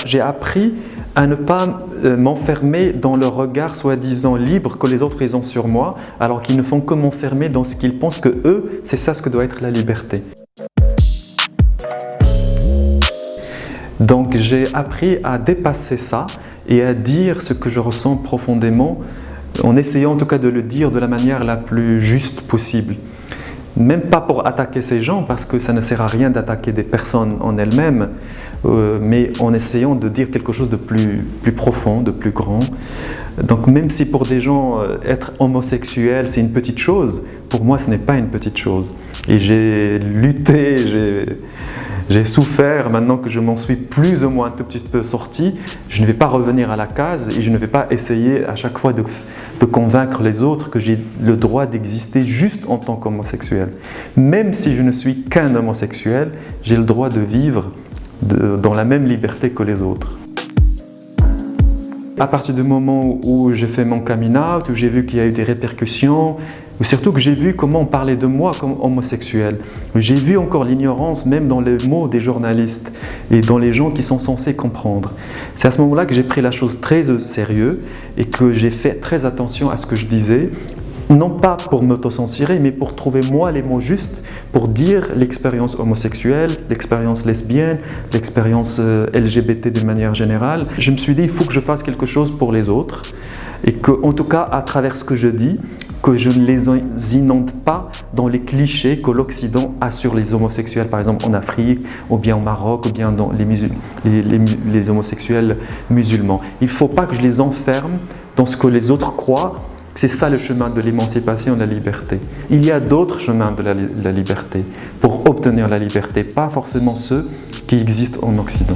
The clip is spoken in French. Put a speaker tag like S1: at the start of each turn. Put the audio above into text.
S1: J'ai appris à ne pas m'enfermer dans le regard soi-disant libre que les autres ils ont sur moi, alors qu'ils ne font que m'enfermer dans ce qu'ils pensent que eux, c'est ça ce que doit être la liberté. Donc j'ai appris à dépasser ça et à dire ce que je ressens profondément, en essayant en tout cas de le dire de la manière la plus juste possible. Même pas pour attaquer ces gens, parce que ça ne sert à rien d'attaquer des personnes en elles-mêmes, mais en essayant de dire quelque chose de plus profond, de plus grand. Donc même si pour des gens, être homosexuel c'est une petite chose, pour moi ce n'est pas une petite chose. Et j'ai lutté, j'ai souffert, maintenant que je m'en suis plus ou moins un tout petit peu sorti, je ne vais pas revenir à la case et je ne vais pas essayer à chaque fois de convaincre les autres que j'ai le droit d'exister juste en tant qu'homosexuel. Même si je ne suis qu'un homosexuel, j'ai le droit de vivre dans la même liberté que les autres. À partir du moment où j'ai fait mon coming out, où j'ai vu qu'il y a eu des répercussions, ou surtout que j'ai vu comment on parlait de moi comme homosexuel. J'ai vu encore l'ignorance même dans les mots des journalistes et dans les gens qui sont censés comprendre. C'est à ce moment-là que j'ai pris la chose très au sérieux et que j'ai fait très attention à ce que je disais, non pas pour m'autocensurer, mais pour trouver moi les mots justes pour dire l'expérience homosexuelle, l'expérience lesbienne, l'expérience LGBT de manière générale. Je me suis dit, il faut que je fasse quelque chose pour les autres et que, en tout cas, à travers ce que je dis, que je ne les inonde pas dans les clichés que l'Occident a sur les homosexuels, par exemple en Afrique, ou bien au Maroc, ou bien dans les homosexuels musulmans. Il ne faut pas que je les enferme dans ce que les autres croient. C'est ça le chemin de l'émancipation et de la liberté. Il y a d'autres chemins de la liberté pour obtenir la liberté, pas forcément ceux qui existent en Occident.